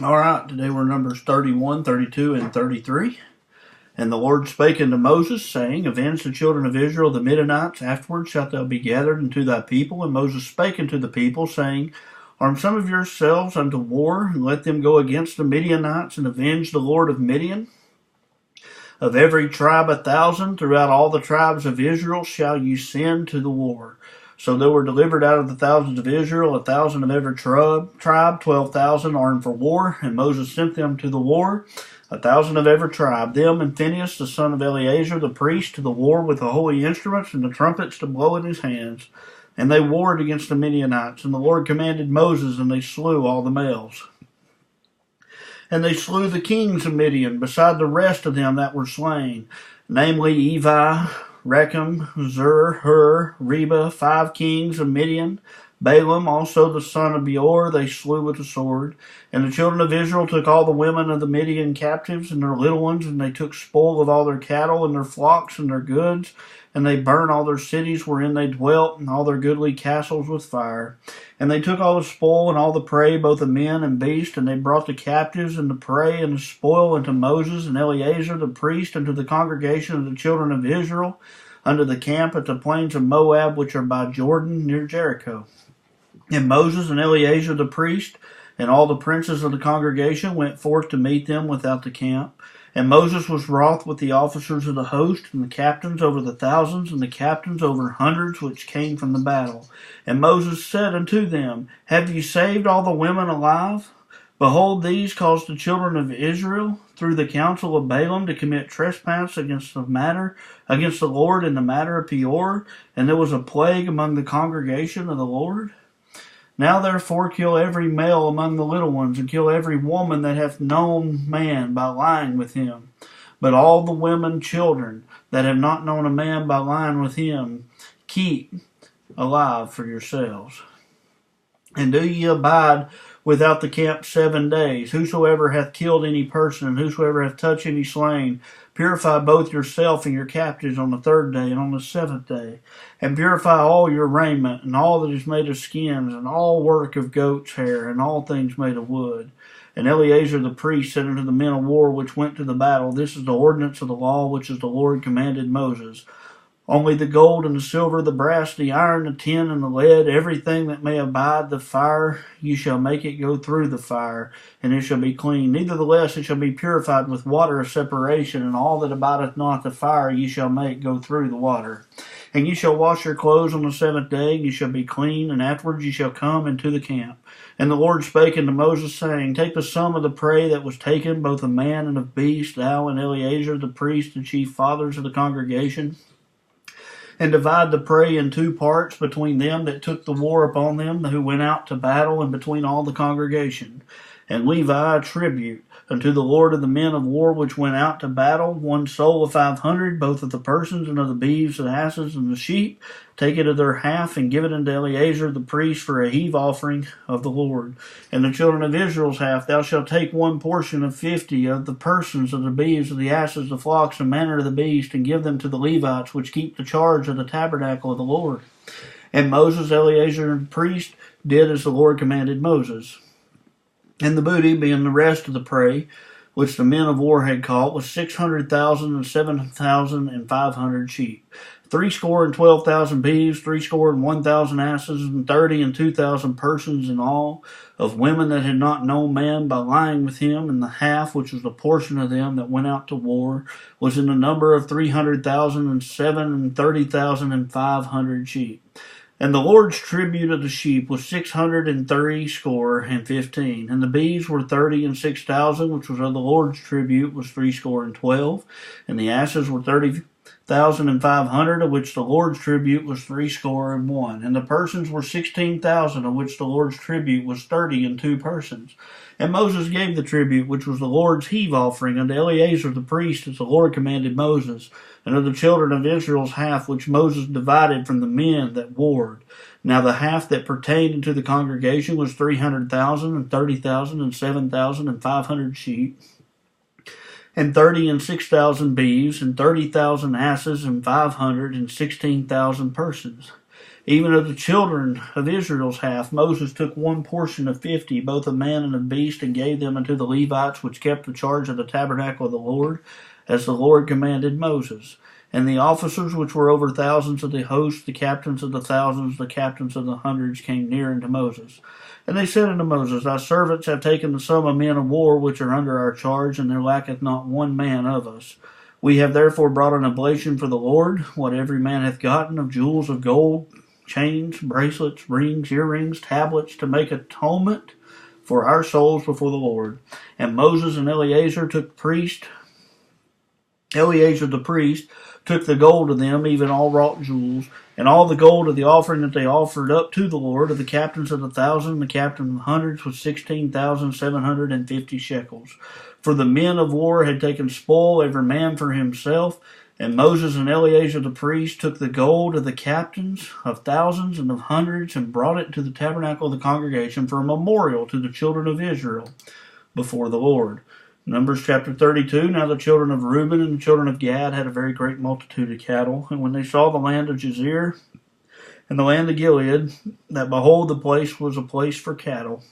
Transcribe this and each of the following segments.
All right, today we're Numbers 31, 32, and 33. And the Lord spake unto Moses, saying, Avenge the children of Israel, the Midianites. Afterward shalt thou be gathered unto thy people. And Moses spake unto the people, saying, Arm some of yourselves unto war, and let them go against the Midianites, and avenge the Lord of Midian. Of every tribe 1,000, throughout all the tribes of Israel shall you send to the war. So there were delivered out of the thousands of Israel 1,000 of every tribe, 12,000 armed for war. And Moses sent them to the war, 1,000 of every tribe, them and Phinehas the son of Eleazar the priest, to the war with the holy instruments and the trumpets to blow in his hands. And they warred against the Midianites. And the Lord commanded Moses, and they slew all the males. And they slew the kings of Midian, beside the rest of them that were slain, namely Evi, Rechem, Zur, Hur, Reba, 5 kings of Midian. Balaam also the son of Beor they slew with the sword. And the children of Israel took all the women of the Midian captives and their little ones, and they took spoil of all their cattle and their flocks and their goods. And they burnt all their cities wherein they dwelt, and all their goodly castles with fire. And they took all the spoil and all the prey, both of men and beast, and they brought the captives and the prey and the spoil unto Moses and Eleazar the priest, and to the congregation of the children of Israel, unto the camp at the plains of Moab, which are by Jordan near Jericho. And Moses and Eleazar the priest, and all the princes of the congregation went forth to meet them without the camp. And Moses was wroth with the officers of the host, and the captains over the thousands, and the captains over hundreds which came from the battle. And Moses said unto them, Have ye saved all the women alive? Behold, these caused the children of Israel, through the counsel of Balaam, to commit trespass against the Lord in the matter of Peor, and there was a plague among the congregation of the Lord. Now therefore kill every male among the little ones, and kill every woman that hath known man by lying with him. But all the women children that have not known a man by lying with him, keep alive for yourselves. And do ye abide without the camp 7 days. Whosoever hath killed any person, and whosoever hath touched any slain, purify both yourself and your captives on the 3rd day and on the 7th day. And purify all your raiment, and all that is made of skins, and all work of goat's hair, and all things made of wood. And Eleazar the priest said unto the men of war which went to the battle, This is the ordinance of the law which is the Lord commanded Moses. Only the gold and the silver, the brass, the iron, the tin, and the lead, everything that may abide the fire, you shall make it go through the fire, and it shall be clean. Nevertheless it shall be purified with water of separation, and all that abideth not the fire ye shall make go through the water. And ye shall wash your clothes on the 7th day, and ye shall be clean, and afterwards ye shall come into the camp. And the Lord spake unto Moses, saying, Take the sum of the prey that was taken, both of man and of beast, thou and Eleazar the priest, the chief fathers of the congregation, and divide the prey in 2 parts between them that took the war upon them, who went out to battle, and between all the congregation. And Levi a tribute unto the Lord of the men of war which went out to battle, 1 soul of 500, both of the persons and of the beeves, the asses, and the sheep. Take it of their half, and give it unto Eleazar the priest for a heave offering of the Lord. And the children of Israel's half, thou shalt take 1 portion of 50 of the persons, of the beeves, of the asses, the flocks, and manner of the beast, and give them to the Levites which keep the charge of the tabernacle of the Lord. And Moses, Eleazar, the priest, did as the Lord commanded Moses. And the booty, being the rest of the prey, which the men of war had caught, was 600,000 and 7,500 sheep, 12,000 beeves, 1,000 asses, and 30 and 2,000 persons in all, of women that had not known man by lying with him. And the half, which was the portion of them that went out to war, was in the number of 300,000 and 30,500 sheep. And the Lord's tribute of the sheep was 630 and the beeves were 30 and 6,000, which was of the Lord's tribute was 12, and the asses were 30,500, of which the Lord's tribute was 61, and the persons were 16,000, of which the Lord's tribute was 32 persons. And Moses gave the tribute, which was the Lord's heave offering, unto Eleazar the priest, as the Lord commanded Moses, and of the children of Israel's half, which Moses divided from the men that warred. Now the half that pertained unto the congregation was 300,000, and 30,000, and 7,500 sheep, and 30 and 6,000 beeves, and 30,000 asses, and 516,000 persons. Even of the children of Israel's half, Moses took one portion of 50, both of man and of beast, and gave them unto the Levites, which kept the charge of the tabernacle of the Lord, as the Lord commanded Moses. And the officers which were over thousands of the host, the captains of the thousands, the captains of the hundreds, came near unto Moses. And they said unto Moses, Thy servants have taken the sum of men of war which are under our charge, and there lacketh not one man of us. We have therefore brought an oblation for the Lord, what every man hath gotten of jewels of gold, chains, bracelets, rings, earrings, tablets, to make atonement for our souls before the Lord. And Moses and Eleazar the priest took the gold of them, even all wrought jewels, and all the gold of the offering that they offered up to the Lord, of the captains of the thousand, the captain of the hundreds, was 16,750 shekels. For the men of war had taken spoil, every man for himself. And Moses and Eleazar the priest took the gold of the captains of thousands and of hundreds, and brought it to the tabernacle of the congregation for a memorial to the children of Israel before the Lord. Numbers chapter 32. Now the children of Reuben and the children of Gad had a very great multitude of cattle. And when they saw the land of Jazer and the land of Gilead, that behold, the place was a place for cattle.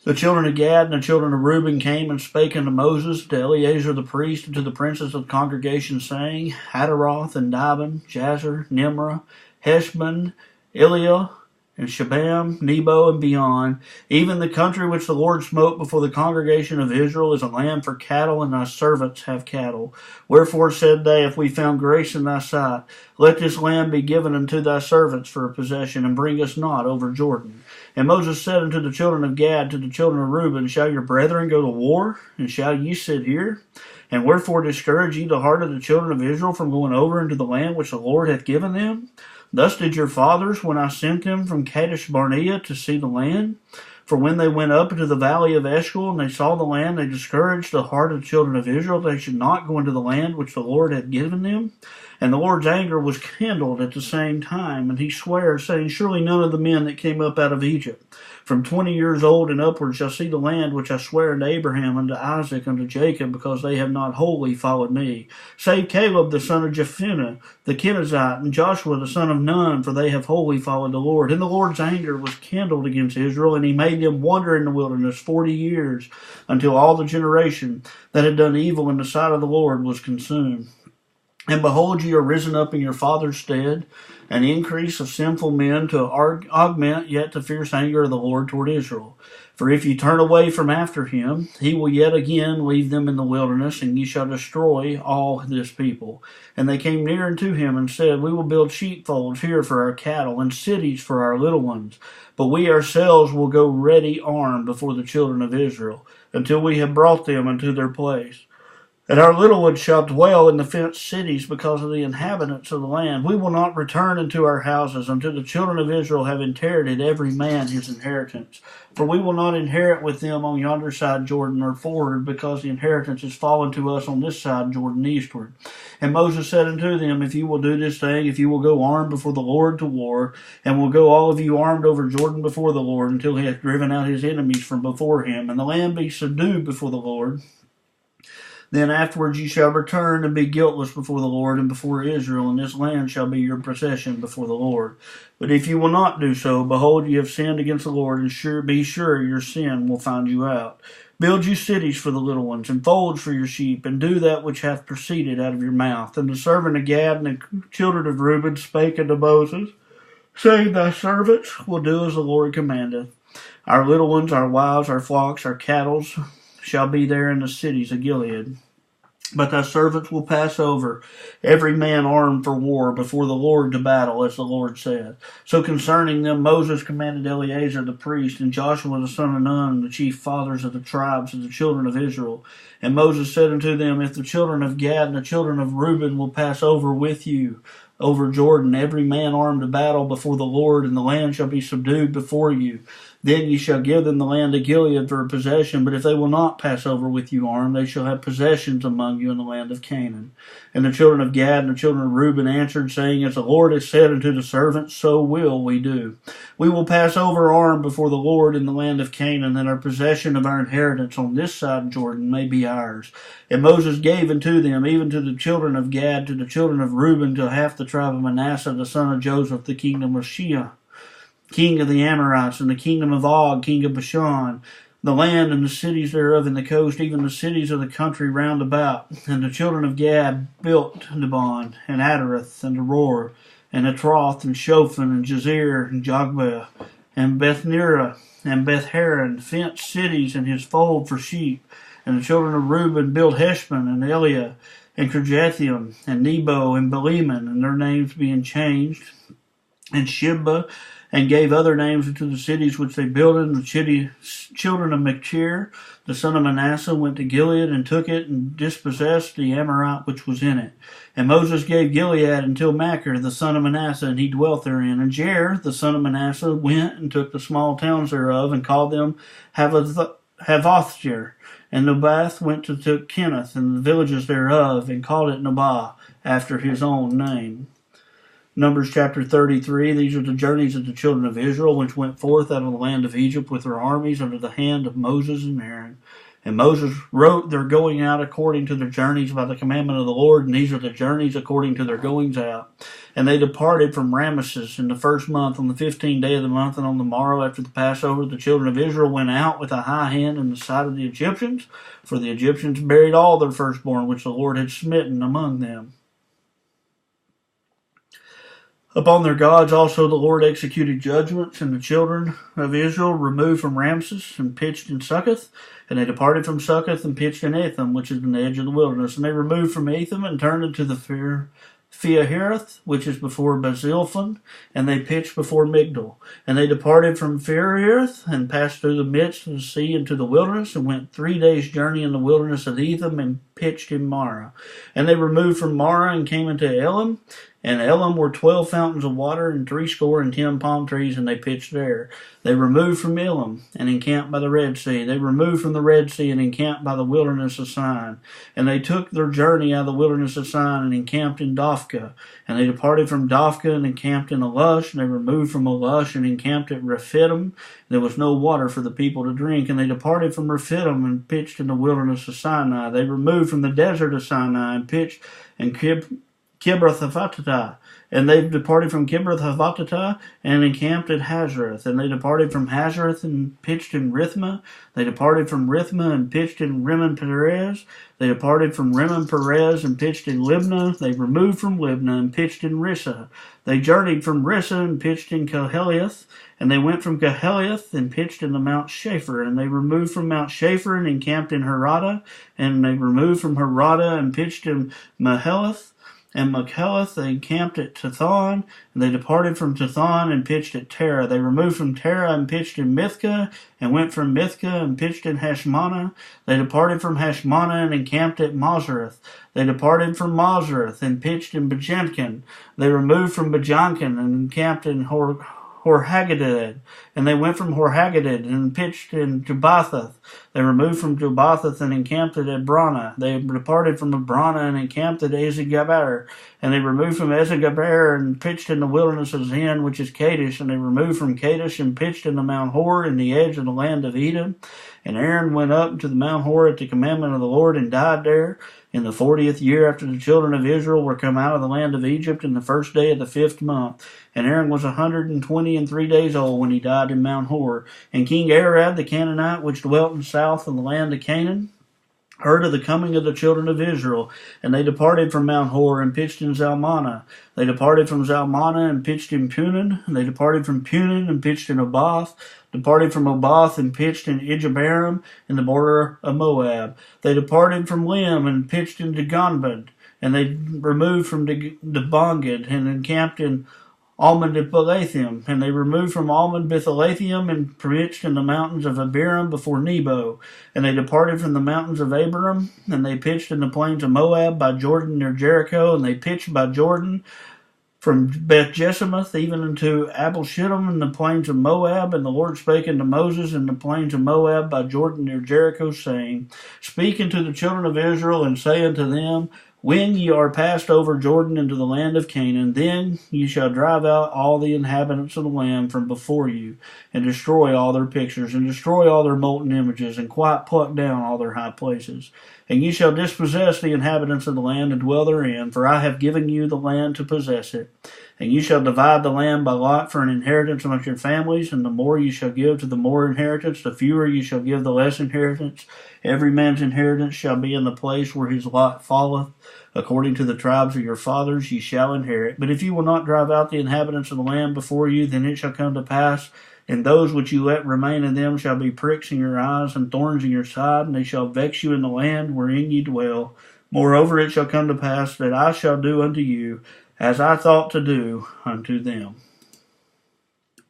The children of Gad and the children of Reuben came and spake unto Moses, to Eleazar the priest, and to the princes of the congregation, saying, Hadaroth and Dibon, Jazer, Nimrah, Heshbon, Eliah, and Shabam, Nebo, and beyond, even the country which the Lord smote before the congregation of Israel, is a land for cattle, and thy servants have cattle. Wherefore said they, If we found grace in thy sight, let this land be given unto thy servants for a possession, and bring us not over Jordan. And Moses said unto the children of Gad, to the children of Reuben, Shall your brethren go to war, and shall ye sit here? And wherefore discourage ye the heart of the children of Israel from going over into the land which the Lord hath given them? Thus did your fathers when I sent them from Kadesh Barnea to see the land. For when they went up into the valley of Eshcol, and they saw the land, they discouraged the heart of the children of Israel, they should not go into the land which the Lord had given them. And the Lord's anger was kindled at the same time, and he sware, saying, Surely none of the men that came up out of Egypt, from 20 years old and upward, shall see the land which I swear unto Abraham, unto Isaac, unto Jacob, because they have not wholly followed me. Save Caleb the son of Jephunneh, the Kenizzite, and Joshua the son of Nun, for they have wholly followed the Lord. And the Lord's anger was kindled against Israel, and he made them wander in the wilderness 40 years, until all the generation that had done evil in the sight of the Lord was consumed. And behold, ye are risen up in your father's stead, an increase of sinful men, to augment yet the fierce anger of the Lord toward Israel. For if ye turn away from after him, he will yet again leave them in the wilderness, and ye shall destroy all this people. And they came near unto him, and said, We will build sheepfolds here for our cattle, and cities for our little ones. But we ourselves will go ready armed before the children of Israel, until we have brought them unto their place. And our little ones shall dwell in the fenced cities because of the inhabitants of the land. We will not return into our houses until the children of Israel have inherited every man his inheritance. For we will not inherit with them on yonder side Jordan or forward, because the inheritance is fallen to us on this side Jordan eastward. And Moses said unto them, If you will do this thing, if you will go armed before the Lord to war, and will go all of you armed over Jordan before the Lord, until he hath driven out his enemies from before him, and the land be subdued before the Lord, then afterwards ye shall return and be guiltless before the Lord and before Israel, and this land shall be your possession before the Lord. But if you will not do so, behold, ye have sinned against the Lord, and be sure your sin will find you out. Build you cities for the little ones, and folds for your sheep, and do that which hath proceeded out of your mouth. And the servant of Gad and the children of Reuben spake unto Moses, saying, Thy servants will do as the Lord commandeth. Our little ones, our wives, our flocks, our cattle shall be there in the cities of Gilead. But thy servants will pass over, every man armed for war, before the Lord to battle, as the Lord said. So concerning them Moses commanded Eleazar the priest, and Joshua the son of Nun, the chief fathers of the tribes of the children of Israel. And Moses said unto them, If the children of Gad and the children of Reuben will pass over with you, over Jordan, every man armed to battle before the Lord, and the land shall be subdued before you, then ye shall give them the land of Gilead for a possession. But if they will not pass over with you armed, they shall have possessions among you in the land of Canaan. And the children of Gad and the children of Reuben answered, saying, As the Lord has said unto the servants, so will we do. We will pass over armed before the Lord in the land of Canaan, that our possession of our inheritance on this side of Jordan may be ours. And Moses gave unto them, even to the children of Gad, to the children of Reuben, to half the the tribe of Manasseh, the son of Joseph, the kingdom of Shea, king of the Amorites, and the kingdom of Og, king of Bashan, the land and the cities thereof, and the coast, even the cities of the country round about. And the children of Gad built Dibon, and Adareth, and Aror, and Atroth, and Shophan, and Jazer, and Jogbeh, and Bethnirah, and Beth-haran, fenced cities and his fold for sheep. And the children of Reuben built Heshbon, and Eliah, and Kirjathaim, and Nebo, and Beliman, and their names being changed, and Shibba, and gave other names unto the cities which they builded. And the children of Machir, the son of Manasseh, went to Gilead, and took it, and dispossessed the Amorite which was in it. And Moses gave Gilead until Machir, the son of Manasseh, and he dwelt therein. And Jair, the son of Manasseh, went and took the small towns thereof, and called them Havothjair. And Nebath went to took Kenneth, and the villages thereof, and called it Nobah, after his own name. Numbers chapter 33, these are the journeys of the children of Israel, which went forth out of the land of Egypt with their armies under the hand of Moses and Aaron. And Moses wrote their going out according to their journeys by the commandment of the Lord, and these are the journeys according to their goings out. And they departed from Ramesses in the first month, on the 15th day of the month, and on the morrow after the Passover, the children of Israel went out with a high hand in the sight of the Egyptians, for the Egyptians buried all their firstborn, which the Lord had smitten among them. Upon their gods also the Lord executed judgments, and the children of Israel removed from Ramses and pitched in Succoth. And they departed from Succoth and pitched in Etham, which is in the edge of the wilderness. And they removed from Etham and turned into the Phihireth, which is before Basilphon, and they pitched before Migdol. And they departed from Phihireth and passed through the midst of the sea into the wilderness, and went 3 days' journey in the wilderness of Etham, and pitched in Marah. And they removed from Marah and came into Elim. And Elim were 12 fountains of water, and 70 palm trees, and they pitched there. They removed from Elim, and encamped by the Red Sea. They removed from the Red Sea, and encamped by the wilderness of Sin. And they took their journey out of the wilderness of Sin, and encamped in Dophkah. And they departed from Dophkah, and encamped in Alush. And they removed from Alush, and encamped at Rephidim. There was no water for the people to drink. And they departed from Rephidim, and pitched in the wilderness of Sinai. They removed from the desert of Sinai, and pitched in Kibroth-Hattaavah. And they departed from Kibroth-Hattaavah and encamped at Hazareth. And they departed from Hazareth and pitched in Rithmah. They departed from Rithmah and pitched in Rimmon-Perez. They departed from Rimmon-Perez and pitched in Libnah. They removed from Libnah and pitched in Rissah. They journeyed from Rissah and pitched in Kaheliath. And they went from Kaheliath and pitched in the Mount Shapher. And they removed from Mount Shapher and encamped in Harada. And they removed from Harada and pitched in Mahelath. And Machelath they encamped at Tithon, and they departed from Tithon and pitched at Terah. They removed from Terah and pitched in Mithcah, and went from Mithcah and pitched in Hashmonah. They departed from Hashmonah and encamped at Mozereth. They departed from Mozereth and pitched in Bajankin. They removed from Bajankin and encamped in Horhaggadad, and they went from Horhaggadad and pitched in Jubbatheth. They removed from Jubbatheth and encamped at Ebrana. They departed from Ebrana and encamped at Ezegabar. And they removed from Ezegabar and pitched in the wilderness of Zin, which is Kadesh. And they removed from Kadesh and pitched in the Mount Hor in the edge of the land of Edom. And Aaron went up to the Mount Hor at the commandment of the Lord and died there in the 40th year after the children of Israel were come out of the land of Egypt in the first day of the 5th month. And Aaron was 123 days old when he died in Mount Hor. And King Arad the Canaanite, which dwelt in south of the land of Canaan, heard of the coming of the children of Israel, and they departed from Mount Hor and pitched in Zalmanah. They departed from Zalmanah and pitched in Punan. And they departed from Punan and pitched in Oboth. Departed from Oboth and pitched in Ijebarim in the border of Moab. They departed from Lim and pitched in Degonbad. And they removed from Debongad and encamped in Almon-Bithalathim, and they removed from Almon-Bithalathim and pitched in the mountains of Abiram before Nebo. And they departed from the mountains of Abiram, and they pitched in the plains of Moab by Jordan near Jericho, and they pitched by Jordan from Beth-Jesimoth even unto Abel-Shittim in the plains of Moab. And the Lord spake unto Moses in the plains of Moab by Jordan near Jericho, saying, Speak unto the children of Israel, and say unto them, When ye are passed over Jordan into the land of Canaan, then ye shall drive out all the inhabitants of the land from before you, and destroy all their pictures, and destroy all their molten images, and quite pluck down all their high places. And ye shall dispossess the inhabitants of the land and dwell therein, for I have given you the land to possess it. And you shall divide the land by lot for an inheritance among your families, and the more you shall give to the more inheritance, the fewer you shall give the less inheritance. Every man's inheritance shall be in the place where his lot falleth. According to the tribes of your fathers ye shall inherit. But if you will not drive out the inhabitants of the land before you, then it shall come to pass, and those which you let remain in them shall be pricks in your eyes and thorns in your side, and they shall vex you in the land wherein ye dwell. Moreover, it shall come to pass that I shall do unto you as I thought to do unto them.